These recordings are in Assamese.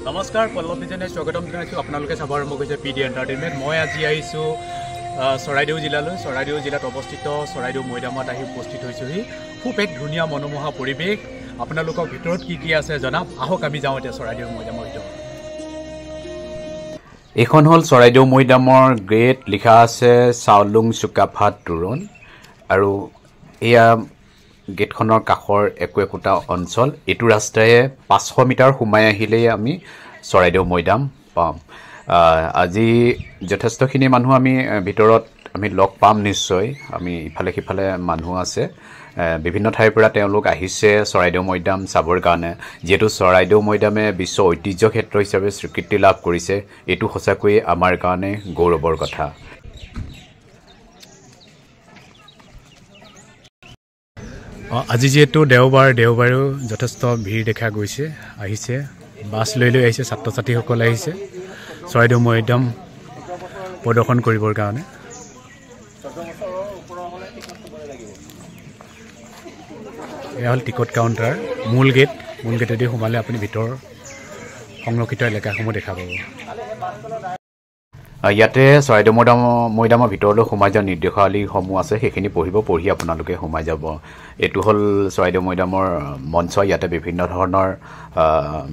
নমস্কাৰ পল্লৱীজনে স্বাগতম জনাইছোঁ আপোনালোকে চাব আৰম্ভ কৰিছে PD এণ্টাৰটেইনমেণ্ট মই আজি আহিছোঁ চৰাইদেউ জিলালৈ চৰাইদেউ জিলাত অৱস্থিত চৰাইদেউ মৈদামত আহি উপস্থিত হৈছোঁহি খুব এক ধুনীয়া মনোমোহা পৰিৱেশ আপোনালোকৰ ভিতৰত কি আছে জনাম আহক আমি যাওঁ এতিয়া চৰাইদেউ মৈদামৰ ভিতৰত এখন হ'ল চৰাইদেউ মৈদামৰ গেট লিখা আছে চাওলুং চুকাফা তোৰণ আৰু এয়া গেটখনৰ কাষৰ একোটা অঞ্চল এটো ৰাস্তায়ে 500 মিটাৰ সোমাই আহিলেই আমি চৰাইদেউ মৈদাম পাম আজি যথেষ্টখিনি মানুহ আমি ভিতৰত আমি লগ পাম নিশ্চয় আমি ইফালে সিফালে মানুহ আছে বিভিন্ন ঠাইৰ পৰা তেওঁলোক আহিছে চৰাইদেউ মৈদাম চাবৰ কাৰণে যেটো চৰাইদেউ মৈদামে বিশ্ব ঐতিহ্য ক্ষেত্ৰ হিচাপে স্বীকৃতি লাভ কৰিছে এটো সঁচাকৈ আমাৰ কাৰণে গৌৰৱৰ কথা আজি যেহেতু দেওবাৰেও যথেষ্ট ভিৰ দেখা গৈছে আহিছে বাছ লৈ আহিছে ছাত্ৰ ছাত্ৰীসকল আহিছে চৰাইদেউ মৈদাম প্ৰদৰ্শন কৰিবৰ কাৰণে এয়া হ'ল টিকট কাউণ্টাৰ মূল গেটেদি সোমালে আপুনি ভিতৰ সংৰক্ষিত এলেকাসমূহ দেখা পাব ইয়াতে চৰাইদেউ মৈদামৰ ভিতৰলৈ সোমাই যোৱা নিৰ্দেশাৱলীসমূহ আছে সেইখিনি পঢ়ি আপোনালোকে সোমাই যাব এটো হ'ল চৰাইদেউ মৈদামৰ মঞ্চ ইয়াতে বিভিন্ন ধৰণৰ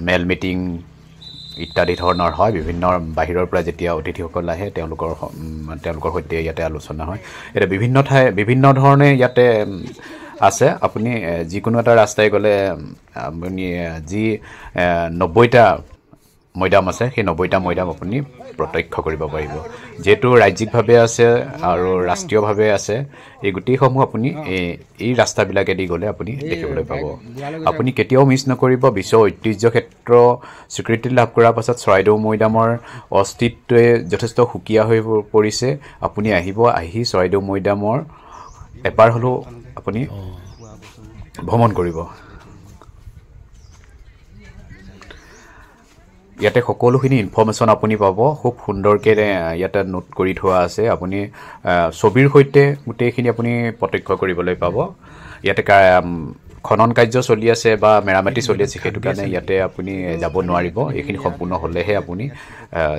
মেল মিটিং ইত্যাদি ধৰণৰ হয় বিভিন্ন বাহিৰৰ পৰা যেতিয়া অতিথিসকল আহে তেওঁলোকৰ সৈতে ইয়াতে আলোচনা হয় এটা বিভিন্ন ধৰণে ইয়াতে আছে আপুনি যিকোনো এটা ৰাস্তাই গ'লে আপুনি যি 90টা মৈদাম আছে সেই 90টা মৈদাম আপুনি প্ৰত্যক্ষ কৰিব পাৰিব যেটো ৰাজ্যিকভাৱে আছে আৰু ৰাষ্ট্ৰীয়ভাৱে আছে এই গুটিসমূহ আপুনি এই ৰাস্তাবিলাকেদি গ'লে আপুনি দেখিবলৈ পাব আপুনি কেতিয়াও মিছ নকৰিব বিশ্ব ঐতিহ্য ক্ষেত্ৰ স্বীকৃতি লাভ কৰাৰ পাছত চৰাইদেউ মৈদামৰ অস্তিত্বই যথেষ্ট সুকীয়া হৈ পৰিছে আপুনি আহি চৰাইদেউ মৈদামৰ এবাৰ হলো আপুনি ভ্ৰমণ কৰিব ইয়াতে সকলোখিনি ইনফৰমেশ্যন আপুনি পাব খুব সুন্দৰকৈ ইয়াতে নোট কৰি থোৱা আছে আপুনি ছবিৰ সৈতে গোটেইখিনি আপুনি প্ৰত্যক্ষ কৰিবলৈ পাব ইয়াতে খনন কাৰ্য চলি আছে বা মেৰামতি চলি আছে সেইটো কাৰণে ইয়াতে আপুনি যাব নোৱাৰিব এইখিনি সম্পূৰ্ণ হ'লেহে আপুনি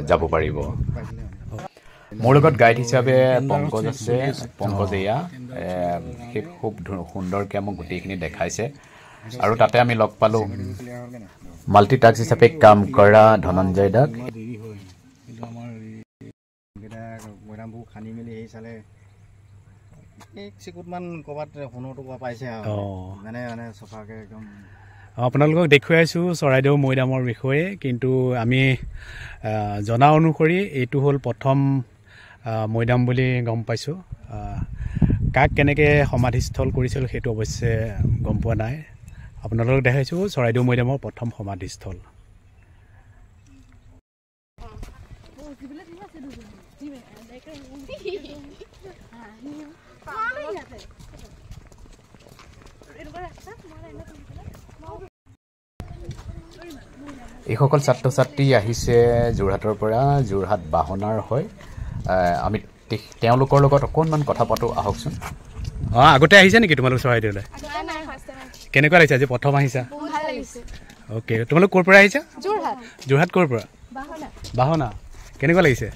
যাব পাৰিব মোৰ লগত গাইড হিচাপে পংকজ আছে পংকজেয়া সেই খুব সুন্দৰকৈ মোক গোটেইখিনি দেখাইছে আৰু তাতে আমি লগ পালোঁ মাল্টিটাস্ক হিচাপে কাম কৰা ধনঞ্জয় দাক মৈদামবোৰ খানি মেলি সেই চালে চিকুটমান ক'ৰবাত সোণৰটো পোৱা পাইছে মানে চফাকৈ একদম আপোনালোকক দেখুৱাইছোঁ চৰাইদেউ মৈদামৰ বিষয়ে কিন্তু আমি জনা অনুসৰি এইটো হ'ল প্ৰথম মৈদাম বুলি গম পাইছোঁ কাক কেনেকৈ সমাধিস্থল কৰিছিল সেইটো অৱশ্যে গম পোৱা নাই আপোনালোকক দেখাইছোঁ চৰাইদেউ মৈদামৰ প্ৰথম সমাধিস্থল এইসকল ছাত্ৰ ছাত্ৰী আহিছে যোৰহাটৰ পৰা যোৰহাট বাহনাৰ হয় আমি তেওঁলোকৰ লগত অকণমান কথা পাতোঁ আহকচোন আগতে আহিছে নেকি তোমালোক চৰাইদেউলৈ কেনেকুৱা লাগিছে আজি প্ৰথম আহিছা অ'কে তোমালোক ক'ৰ পৰা আহিছা যোৰহাট ক'ৰ পৰা বাহনা কেনেকুৱা লাগিছে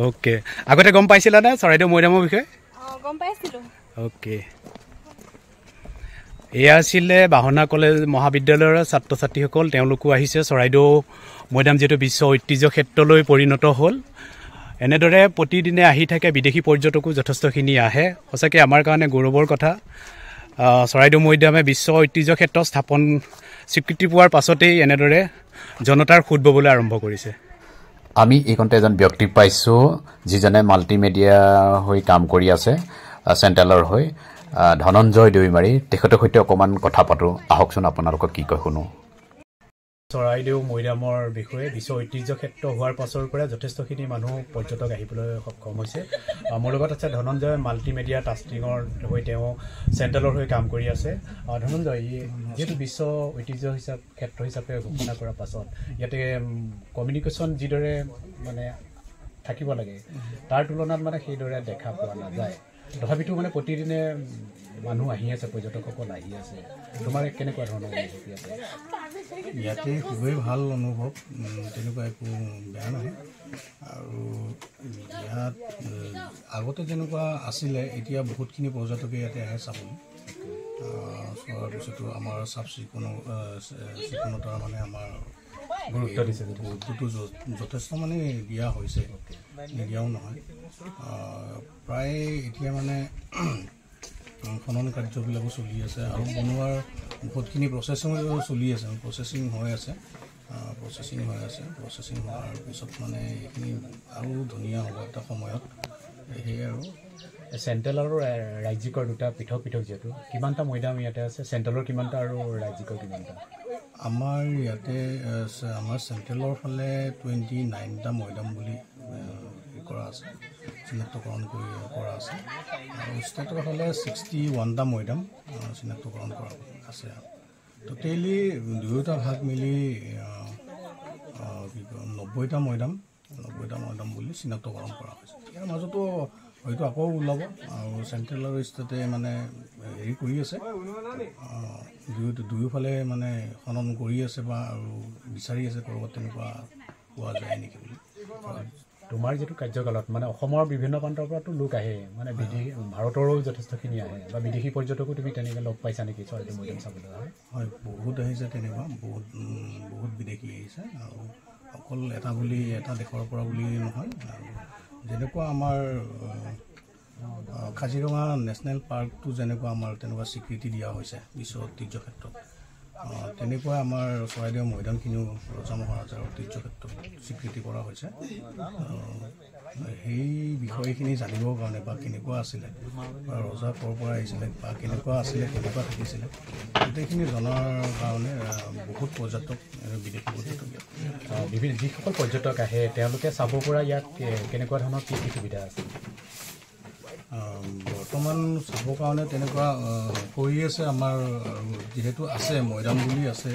অ'কে আগতে গম পাইছিলানে চৰাইদেউ মৈদামৰ বিষয়ে অ'কে এয়া আছিলে বাহনা কলেজ মহাবিদ্যালয়ৰ ছাত্ৰ ছাত্ৰীসকল তেওঁলোকো আহিছে চৰাইদেউ মৈদাম যিহেতু বিশ্ব ঐতিহ্য ক্ষেত্ৰলৈ পৰিণত হ'ল এনেদৰে প্ৰতিদিনে আহি থাকে বিদেশী পৰ্যটকো যথেষ্টখিনি আহে সঁচাকৈ আমাৰ কাৰণে গৌৰৱৰ কথা চৰাইদেউ মৈদামে বিশ্ব ঐতিহ্য ক্ষেত্ৰ স্থাপন স্বীকৃতি পোৱাৰ পাছতেই এনেদৰে জনতাৰ সোঁত ববলৈ আৰম্ভ কৰিছে আমি এইকণতে এজন ব্যক্তি পাইছোঁ যিজনে মাল্টিমিডিয়া হৈ কাম কৰি আছে চেণ্ট্ৰেলৰ হৈ ধনঞ্জয় দৈমাৰী তেখেতৰ সৈতে অকণমান কথা পাতোঁ আহকচোন আপোনালোকক কি কয় শুনো চৰাইদেউ মৈদামৰ বিষয়ে বিশ্ব ঐতিহ্য ক্ষেত্ৰ হোৱাৰ পাছৰ পৰা যথেষ্টখিনি মানুহ পৰ্যটক আহিবলৈ সক্ষম হৈছে মোৰ লগত আছে ধনঞ্জয় মাল্টিমিডিয়া টাস্কিঙৰ হৈ তেওঁ চেণ্ট্ৰেলৰ হৈ কাম কৰি আছে ধনঞ্জয় যিহেতু বিশ্ব ঐতিহ্য ক্ষেত্ৰ হিচাপে ঘোষণা কৰাৰ পাছত ইয়াতে কমিউনিকেশ্যন যিদৰে মানে থাকিব লাগে তাৰ তুলনাত মানে সেইদৰে দেখা পোৱা নাযায় তথাপিতো মানে প্ৰতিদিনে মানুহ আহি আছে পৰ্যটকসকল আহি আছে তোমাৰ কেনেকুৱা ধৰণৰ অনুভূতি আছে ইয়াতে খুবেই ভাল অনুভৱ, তেনেকুৱা একো বেয়া নহয়। আৰু ইয়াত আগতে যেনেকুৱা আছিলে এতিয়া বহুতখিনি পৰ্যটকে ইয়াতে আহে চাবলৈ। চোৱাৰ পিছতো আমাৰ চাফ চিকুণতাৰ মানে আমাৰ গুৰুত্বটো যথেষ্ট মানে দিয়া হৈছে, নিদিয়াও নহয়। প্ৰায় এতিয়া মানে খনন কাৰ্যবিলাকো চলি আছে আৰু বনোৱাৰ বহুতখিনি প্ৰচেছিং চলি আছে, প্ৰচেছিং হৈ আছে। প্ৰচেছিং হোৱাৰ পিছত মানে এইখিনি আৰু ধুনীয়া হ'ব এটা সময়ত। সেয়ে আৰু চেণ্ট্ৰেল আৰু ৰাজ্যিকৰ দুটা পৃথক যিহেতু কিমানটা মৈদাম ইয়াতে আছে, চেণ্ট্ৰেলৰ কিমানটা আৰু ৰাজ্যিকৰ কিমানটা? আমাৰ ইয়াতে আমাৰ চেণ্ট্ৰেলৰ ফালে 29টা মৈদাম বুলি কৰা আছে, চিনাক্তকৰণ কৰা আছে। আৰু ষ্টেটৰ ফালে 61টা মৈদাম চিনাক্তকৰণ কৰা আছে। টোটেলি দুয়োটা ভাগ মিলি 90টা মৈদাম বুলি চিনাক্তকৰণ কৰা হৈছে। ইয়াৰ মাজতো হয়তো আকৌ ওলাব আৰু চেণ্ট্ৰেল আৰু ষ্টেটে মানে হেৰি কৰি আছে, দুয়োফালে মানে খনন কৰি আছে বা আৰু বিচাৰি আছে ক'ৰবাত তেনেকুৱা পোৱা যায় নেকি বুলি। তোমাৰ যিটো কাৰ্যকালত মানে অসমৰ বিভিন্ন প্ৰান্তৰ পৰাতো লোক আহে, মানে ভাৰতৰো যথেষ্টখিনি আহে বা বিদেশী পৰ্যটকো তুমি তেনেকৈ লগ পাইছা নেকি চৰাইদেউ মৈদাম চাবলৈ? হয়, বহুত আহিছে তেনেকুৱা, বহুত বিদেশী আহিছে। আৰু অকল এটা দেশৰ পৰা বুলি নহয়, আৰু যেনেকুৱা আমাৰ কাজিৰঙা নেশ্যনেল পাৰ্কটো যেনেকুৱা আমাৰ তেনেকুৱা স্বীকৃতি দিয়া হৈছে বিশ্ব ঐতিহ্য ক্ষেত্ৰত, তেনেকুৱা আমাৰ চৰাইদেউ মৈদামখিনিও ৰজা মহাৰাজাৰ ঐতিহ্য ক্ষেত্ৰত স্বীকৃতি কৰা হৈছে। সেই বিষয়খিনি জানিবৰ কাৰণে বা কেনেকুৱা আছিলে বা ৰজা ক'ৰ পৰা আহিছিলে বা কেনেকুৱা আছিলে, কেনেকুৱা থাকিছিলে, গোটেইখিনি জনাৰ কাৰণে বহুত পৰ্যটক, বিদেশী পৰ্যটক যিসকল পৰ্যটক আহে তেওঁলোকে চাব পৰা ইয়াত কেনেকুৱা ধৰণৰ কি সুবিধা আছে? বৰ্তমান চাবৰ কাৰণে তেনেকুৱা কৰি আছে আমাৰ, যিহেতু আছে মৈদাম বুলি আছে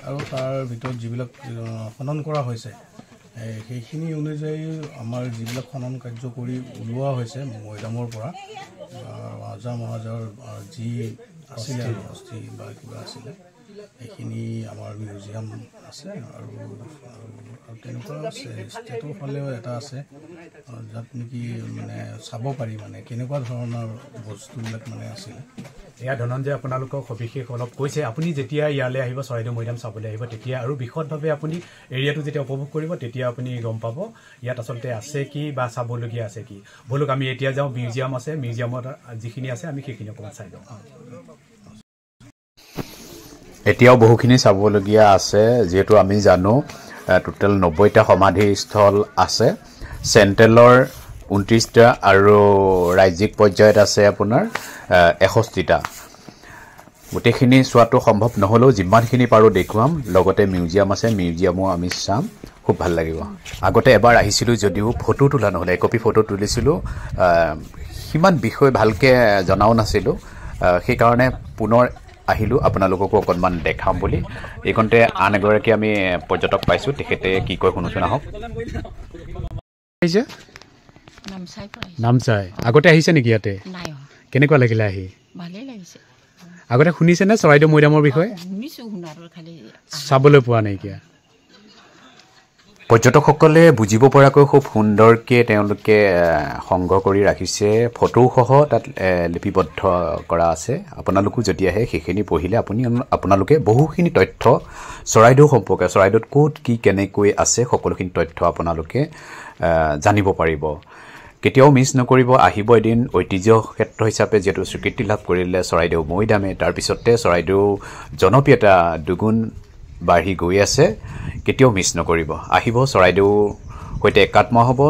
আৰু তাৰ ভিতৰত যিবিলাক খনন কৰা হৈছে সেইখিনি অনুযায়ী আমাৰ যিবিলাক খনন কাৰ্য কৰি ওলোৱা হৈছে মৈদামৰ পৰা, ৰজা মহাৰাজাৰ যি আছিলে অস্থি বা কিবা আছিলে সেইখিনি আমাৰ মিউজিয়াম আছে। আৰু তেনেকুৱা আছে ষ্টেটৰ ফালেও এটা আছে যাত নেকি মানে চাব পাৰি মানে কেনেকুৱা ধৰণৰ বস্তুবিলাক মানে আছিলে। এয়া ধনঞ্জয় আপোনালোকক সবিশেষ অলপ কৈছে। আপুনি যেতিয়া ইয়ালৈ আহিব, চৰাইদেউ মৈদাম চাবলৈ আহিব, তেতিয়া আৰু বিশদভাৱে আপুনি এৰিয়াটো যেতিয়া উপভোগ কৰিব তেতিয়া আপুনি গম পাব ইয়াত আচলতে আছে কি বা চাবলগীয়া আছে কি। বলক আমি এতিয়া যাওঁ, মিউজিয়াম আছে, মিউজিয়ামত যিখিনি আছে আমি সেইখিনি অকণমান চাই লওঁ। এতিয়াও বহুখিনি চাবলগীয়া আছে, যিহেতু আমি জানো টোটেল 90টা সমাধিস্থল আছে। চেণ্ট্ৰেলৰ 29টা আৰু ৰাজ্যিক পৰ্যায়ত আছে আপোনাৰ 61টা। গোটেইখিনি চোৱাটো সম্ভৱ নহ'লেও যিমানখিনি পাৰোঁ দেখুৱাম। লগতে মিউজিয়াম আছে, মিউজিয়ামো আমি চাম, খুব ভাল লাগিব। আগতে এবাৰ আহিছিলোঁ যদিও ফটো তোলা নহ'লে, একপি ফটো তুলিছিলোঁ, সিমান বিষয় ভালকৈ জনাও নাছিলোঁ, সেইকাৰণে পুনৰ আহিলোঁ আপোনালোককো অকণমান দেখাম বুলি। এইকণতে আন এগৰাকী আমি পৰ্যটক পাইছোঁ, তেখেতে কি কয় শুনোচোন আহক। নামচাই আগতে আহিছে নেকি ইয়াতে? কেনেকুৱা লাগিলে আহি? ভালেই লাগিছে। আগতে শুনিছেনে চৰাইদেউ মৈদামৰ বিষয়ে? চাবলৈ পোৱা নাইকিয়া। পৰ্যটকসকলে বুজিব পৰাকৈ খুব সুন্দৰকৈ তেওঁলোকে সংগ্ৰহ কৰি ৰাখিছে, ফটোসহ তাত লিপিবদ্ধ কৰা আছে। আপোনালোকো যদি আহে সেইখিনি পঢ়িলে আপোনালোকে বহুখিনি তথ্য চৰাইদেউ সম্পৰ্কে, চৰাইদেউত ক'ত কি কেনেকৈ আছে সকলোখিনি তথ্য আপোনালোকে জানিব পাৰিব। কেতিয়াও মিছ নকৰিব, আহিব এদিন। ঐতিহ্য ক্ষেত্ৰ হিচাপে যিহেতু স্বীকৃতি লাভ কৰিলে চৰাইদেউ মৈদামে, তাৰপিছতে চৰাইদেউ জনপ্ৰিয়তা দুগুণ বাঢ়ি গৈ আছে। কেতিয়াও মিছ নকৰিব, আহিব, চৰাইদেউ সৈতে একাত্ম হ'ব।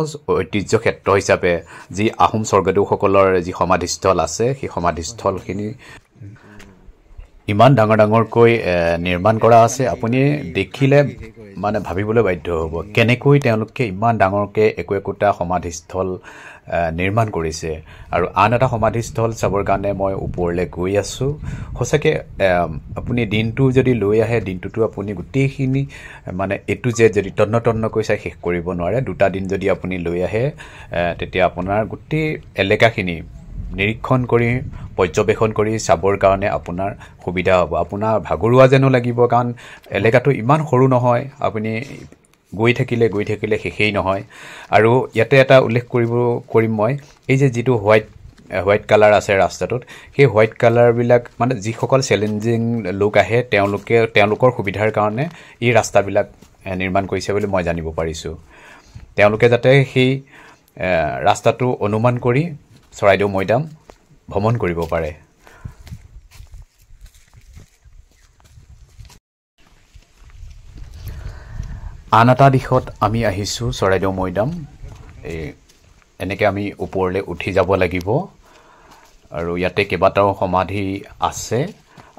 ঐতিহ্য ক্ষেত্ৰ হিচাপে যি আহোম স্বৰ্গদেউসকলৰ যি সমাধিস্থল আছে, সেই সমাধিস্থলখিনি ইমান ডাঙৰকৈ নিৰ্মাণ কৰা আছে, আপুনি দেখিলে মানে ভাবিবলৈ বাধ্য হ'ব কেনেকৈ তেওঁলোকে ইমান ডাঙৰকৈ একোটা সমাধিস্থল নিৰ্মাণ কৰিছে। আৰু আন এটা সমাধিস্থল চাবৰ কাৰণে মই ওপৰলৈ গৈ আছোঁ। সঁচাকৈ আপুনি দিনটো যদি লৈ আহে, দিনটোতো আপুনি গোটেইখিনি মানে এটো যে যদি তন্নকৈ চাই শেষ কৰিব নোৱাৰে। 2টা দিন যদি আপুনি লৈ আহে তেতিয়া আপোনাৰ গোটেই এলেকাখিনি নিৰীক্ষণ কৰি পৰ্যবেক্ষণ কৰি চাবৰ কাৰণে আপোনাৰ সুবিধা হ'ব আপোনাৰ ভাগৰুৱা যেনো লাগিব কাৰণ এলেকাটো ইমান সৰু নহয় আপুনি গৈ থাকিলে শেষেই নহয় আৰু ইয়াতে এটা উল্লেখ কৰিম মই এই যে যিটো হোৱাইট কালাৰ আছে ৰাস্তাটোত সেই হোৱাইট কালাৰবিলাক মানে যিসকল চেলেঞ্জিং লোক আহে তেওঁলোকৰ সুবিধাৰ কাৰণে এই ৰাস্তাবিলাক নিৰ্মাণ কৰিছে বুলি মই জানিব পাৰিছোঁ তেওঁলোকে যাতে সেই ৰাস্তাটো অনুমান কৰি চৰাইদেউ মৈদাম ভ্ৰমণ কৰিব পাৰে আন এটা দিশত আমি আহিছোঁ চৰাইদেউ মৈদাম এনেকৈ আমি ওপৰলৈ উঠি যাব লাগিব আৰু ইয়াতে কেইবাটাও সমাধি আছে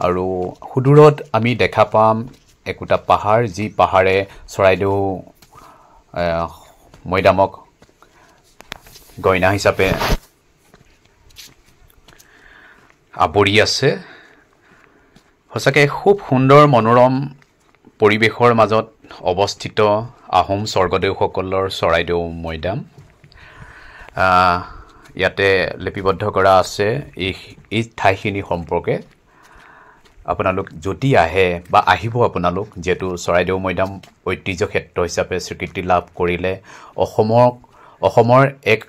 আৰু সুদূৰত আমি দেখা পাম একোটা পাহাৰ যি পাহাৰে চৰাইদেউ মৈদামক গইনা হিচাপে আৱৰি আছে সঁচাকৈ খুব সুন্দৰ মনোৰম পৰিৱেশৰ মাজত অৱস্থিত আহোম স্বৰ্গদেউসকলৰ চৰাইদেউ মৈদাম ইয়াতে লিপিবদ্ধ কৰা আছে এই ঠাইখিনি সম্পৰ্কে আপোনালোক যদি আহে বা আহিব আপোনালোক যেহেতু চৰাইদেউ মৈদাম ঐতিহ্য ক্ষেত্ৰ হিচাপে স্বীকৃতি লাভ কৰিলে অসমৰ এক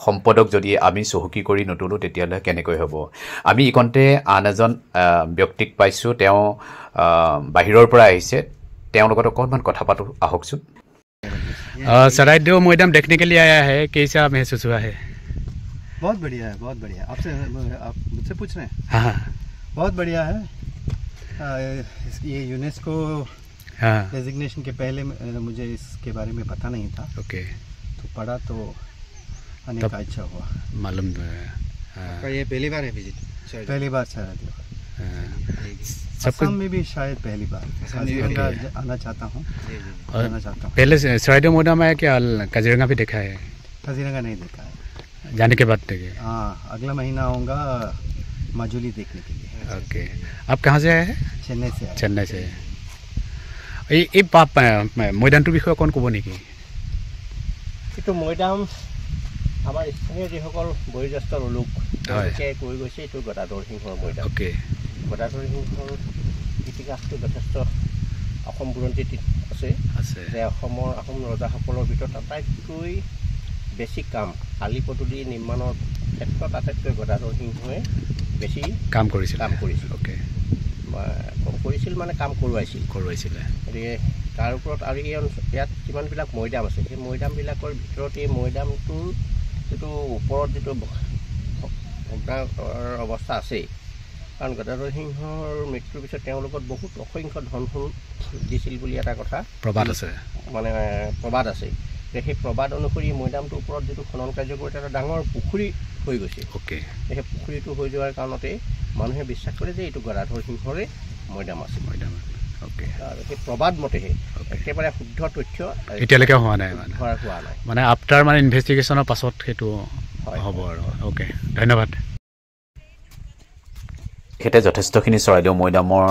সম্পদক যদি আমি চহকী কৰি নতুলোঁ তেতিয়াহ'লে কেনেকৈ হ'ব আমি ইকণতে আন এজন ব্যক্তিক পাইছোঁ তেওঁ বাহিৰৰ পৰা আহিছে তেওঁৰ লগত অকণমান কথা পাতোঁ আহকচোন सराइदेव मैदाम देखने के लिए आया है कैसा महसूस हुआ है बहुत बढ़िया है आप मुझसे पूछ रहे हैं हाँ बहुत बढ़िया है ये यूनेस्को डेजिग्नेशन के पहले मुझे इसके बारे में पता नहीं था ओके तो पढ़ा तो आने का इच्छा हुआ मालूम ये पहली बार है विजिट पहली बार सराइदेव असम में भी शायद पहली बार आना चाहता हूँ पहले सराइदेव मैदाम आया क्या काजीरंगा भी देखा है काजीरंगा नहीं देखा है जाने के बाद देखे हाँ अगला महीना आऊँगा माजुली देखने के लिए ओके आप कहाँ से आए हैं चेन्नई से এই মৈদামটোৰ বিষয়ে অকণ ক'ব নেকি এইটো মৈদাম আমাৰ স্থানীয় যিসকল বয়োজ্যেষ্ঠ লোক তেওঁলোকে কৈ গৈছে এইটো গদাধৰ সিংহৰ মৈদাম অ'কে গদাধৰ সিংহৰ ইতিহাসটো যথেষ্ট অসম বুৰঞ্জীত আছে যে অসমৰ আহোম ৰজাসকলৰ ভিতৰত আটাইতকৈ বেছি কাম আলি পদূলি নিৰ্মাণৰ ক্ষেত্ৰত আটাইতকৈ গদাধৰ সিংহই বেছি কাম কৰিছিল অ'কে কৰিছিল মানে কাম কৰোৱাইছিলে গতিকে তাৰ ওপৰত আৰু ইয়াত যিমানবিলাক মৈদাম আছে সেই মৈদামবিলাকৰ ভিতৰত এই মৈদামটোৰ যিটো ওপৰত যিটো ভগ্নাৰ অৱস্থা আছে কাৰণ গদাধৰ সিংহৰ মৃত্যুৰ পিছত তেওঁলোকৰ বহুত অসংখ্য ধন দিছিল বুলি এটা কথা প্ৰবাদ আছে মানে প্ৰবাদ আছে সেই প্ৰবাদ অনুসৰি মৈদামটোৰ ওপৰত যিটো খনন কাৰ্য কৰিছে এটা ডাঙৰ পুখুৰী হৈ গৈছে অ'কে সেই পুখুৰীটো হৈ যোৱাৰ কাৰণতে মানুহে বিশ্বাস কৰে যে এইটো গদাধৰ সিংহৰে মৈদাম আছে অ'কে আৰু সেই প্ৰবাদ মতেহে একেবাৰে শুদ্ধ তথ্য এতিয়ালৈকে হোৱা নাই মানে আফটাৰ মানে ইনভেষ্টিগেশ্যনৰ পাছত সেইটো হ'ব আৰু অ'কে ধন্যবাদ তেখেতে যথেষ্টখিনি চৰাইদেউ মৈদামৰ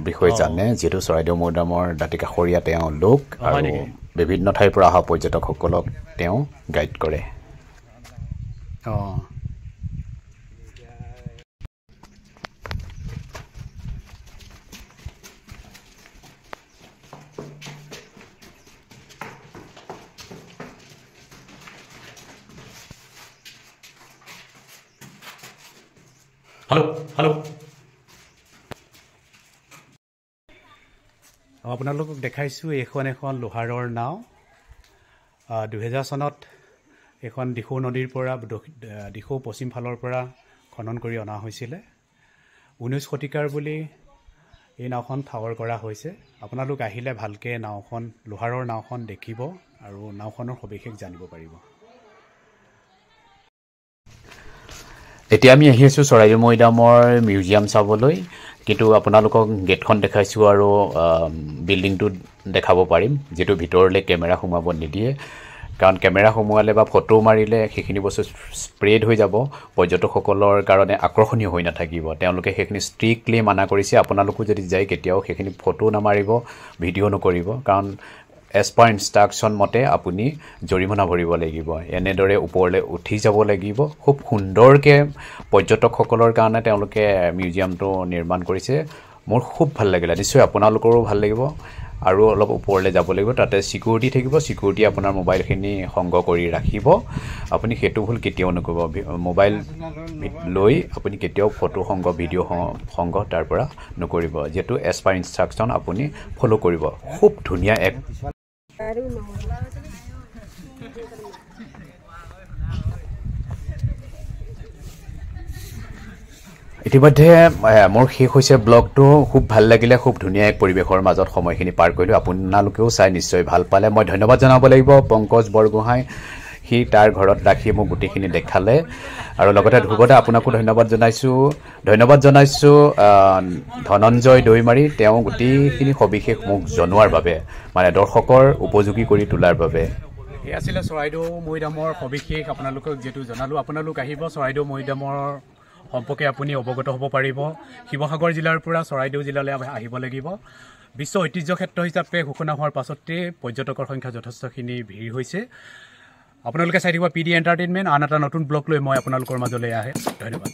বিষয়ে জানে যিহেতু চৰাইদেউ মৈদামৰ দাঁতিকাষৰীয়া তেওঁ লোক আৰু বিভিন্ন ঠাইৰ পৰা অহা পৰ্যটকসকলক তেওঁ গাইড কৰে অঁ হেল্ল' আপোনালোকক দেখাইছোঁ এখন লোহাৰৰ নাও 2000 চনত এখন দিখৌ নদীৰ পৰা দিখৌ পশ্চিম ফালৰ পৰা খনন কৰি অনা হৈছিলে 19 শতিকাৰ বুলি এই নাওখন ঠাৱৰ কৰা হৈছে আপোনালোক আহিলে ভালকৈ লোহাৰৰ নাওখন দেখিব আৰু নাওখনৰ সবিশেষ জানিব পাৰিব এতিয়া আমি আহি আছোঁ চৰাইদেউ মৈদামৰ মিউজিয়াম চাবলৈ কিন্তু আপোনালোকক গেটখন দেখাইছোঁ আৰু বিল্ডিংটো দেখাব পাৰিম যিটো ভিতৰলৈ কেমেৰা সোমাব নিদিয়ে কাৰণ কেমেৰা সোমোৱালে বা ফটো মাৰিলে সেইখিনি বস্তু স্প্ৰেড হৈ যাব পৰ্যটকসকলৰ কাৰণে আকৰ্ষণীয় হৈ নাথাকিব তেওঁলোকে সেইখিনি ষ্ট্ৰিক্টলি মানা কৰিছে আপোনালোকো যদি যায় কেতিয়াও সেইখিনি ফটো নামাৰিব ভিডিঅ' নকৰিব কাৰণ এজ পাৰ ইনষ্ট্ৰাকশ্যন মতে আপুনি জৰিমনা ভৰিব লাগিব এনেদৰে ওপৰলৈ উঠি যাব লাগিব খুব সুন্দৰকৈ পৰ্যটকসকলৰ কাৰণে তেওঁলোকে মিউজিয়ামটো নিৰ্মাণ কৰিছে মোৰ খুব ভাল লাগিলে নিশ্চয় আপোনালোকৰো ভাল লাগিব আৰু অলপ ওপৰলৈ যাব লাগিব তাতে সিকিউৰিটি থাকিব সিকিউৰিটি আপোনাৰ মোবাইলখিনি সংগ্ৰহ কৰি ৰাখিব আপুনি সেইটো ভুল কেতিয়াও নকৰিব মোবাইল লৈ আপুনি কেতিয়াও ফটো সংগ্ৰহ ভিডিঅ' সংগ্ৰহ তাৰ পৰা নকৰিব যেটো এজ পাৰ ইনষ্ট্ৰাকশ্যন আপুনি ফলো কৰিব খুব ধুনীয়া এক ইতিমধ্যে মোৰ শেষ হৈছে ব্লগটো খুব ভাল লাগিলে খুব ধুনীয়া এক পৰিৱেশৰ মাজত সময়খিনি পাৰ কৰিলোঁ আপোনালোকেও চাই নিশ্চয় ভাল পালে মই ধন্যবাদ জনাব লাগিব পংকজ বৰগোহাঁই সি তাৰ ঘৰত ৰাখি মোক গোটেইখিনি দেখালে আৰু লগতে ধ্ৰুৱদা আপোনাকো ধন্যবাদ জনাইছোঁ ধনঞ্জয় দৈমাৰী তেওঁ গোটেইখিনি সবিশেষ মোক জনোৱাৰ বাবে মানে দৰ্শকৰ উপযোগী কৰি তোলাৰ বাবে এই আছিলে চৰাইদেউ মৈদামৰ সবিশেষ আপোনালোকক যেটো জনালোঁ আপোনালোক আহিব চৰাইদেউ মৈদামৰ সম্পৰ্কে আপুনি অৱগত হ'ব পাৰিব শিৱসাগৰ জিলাৰ পৰা চৰাইদেউ জিলালৈ আহিব লাগিব বিশ্ব ঐতিহ্য ক্ষেত্ৰ হিচাপে ঘোষণা হোৱাৰ পাছতে পৰ্যটকৰ সংখ্যা যথেষ্টখিনি ভিৰ হৈছে আপোনালোকে চাই থাকিব PD এণ্টাৰটেইনমেণ্ট আন এটা নতুন ব্লগ লৈ মই আপোনালোকৰ মাজলৈ আহে ধন্যবাদ